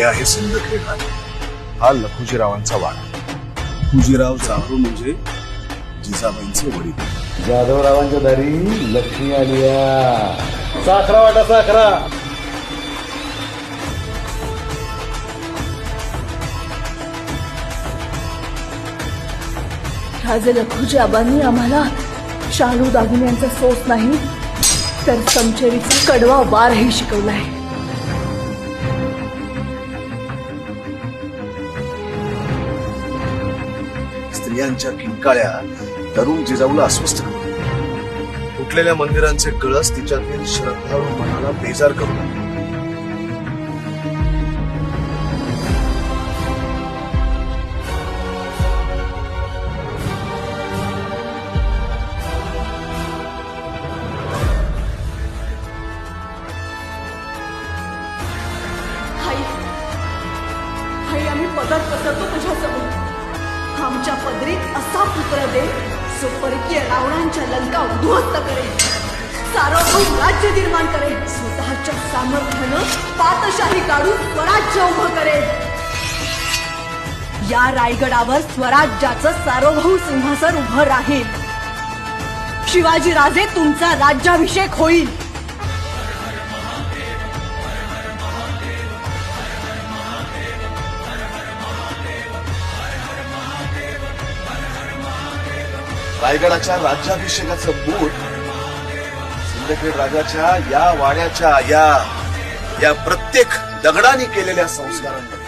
हे आहे सिंदखेड राजा, हा लखुजीरावांचा वाडा. लखुजीराव जाधव म्हणजे जिजाबाईंचे वडील. जाधवरावांच्या दारी लक्ष्मी आलिया. साखरा वाटा साखरा. राजे लखुजी आबांनी आम्हाला शालू दागिन्यांचा सोस नाही तर समचेरीचा कडवा वारही शिकवलाय. स्त्रियांच्या किंकाळ्या तरुण जिजाऊला अस्वस्थ करतात. तुटलेल्या मंदिरांचे कळस तिच्यातील श्रद्धाळू मनाला बेजार करू लागले. आई आम्ही पदर पसरतो तुझ्यासमोर. आमच्या पदरीत असा पुत्र दे जो परकीय रावणांच्या लंका उद्ध्वस्त करेल, सार्वभौम राज्य निर्माण करेल, स्वतःच्या सामर्थ्यानं पातशाही काढून स्वराज्य उभं करेल. या रायगडावर स्वराज्याचं सार्वभौम सिंहासन उभं राहील. शिवाजी राजे तुमचा राज्याभिषेक होईल. रायगडाच्या राज्याभिषेकाचं बोट सिंदखेड राजाच्या या वाड्याच्या या प्रत्येक दगडाने केलेल्या संस्कारांवर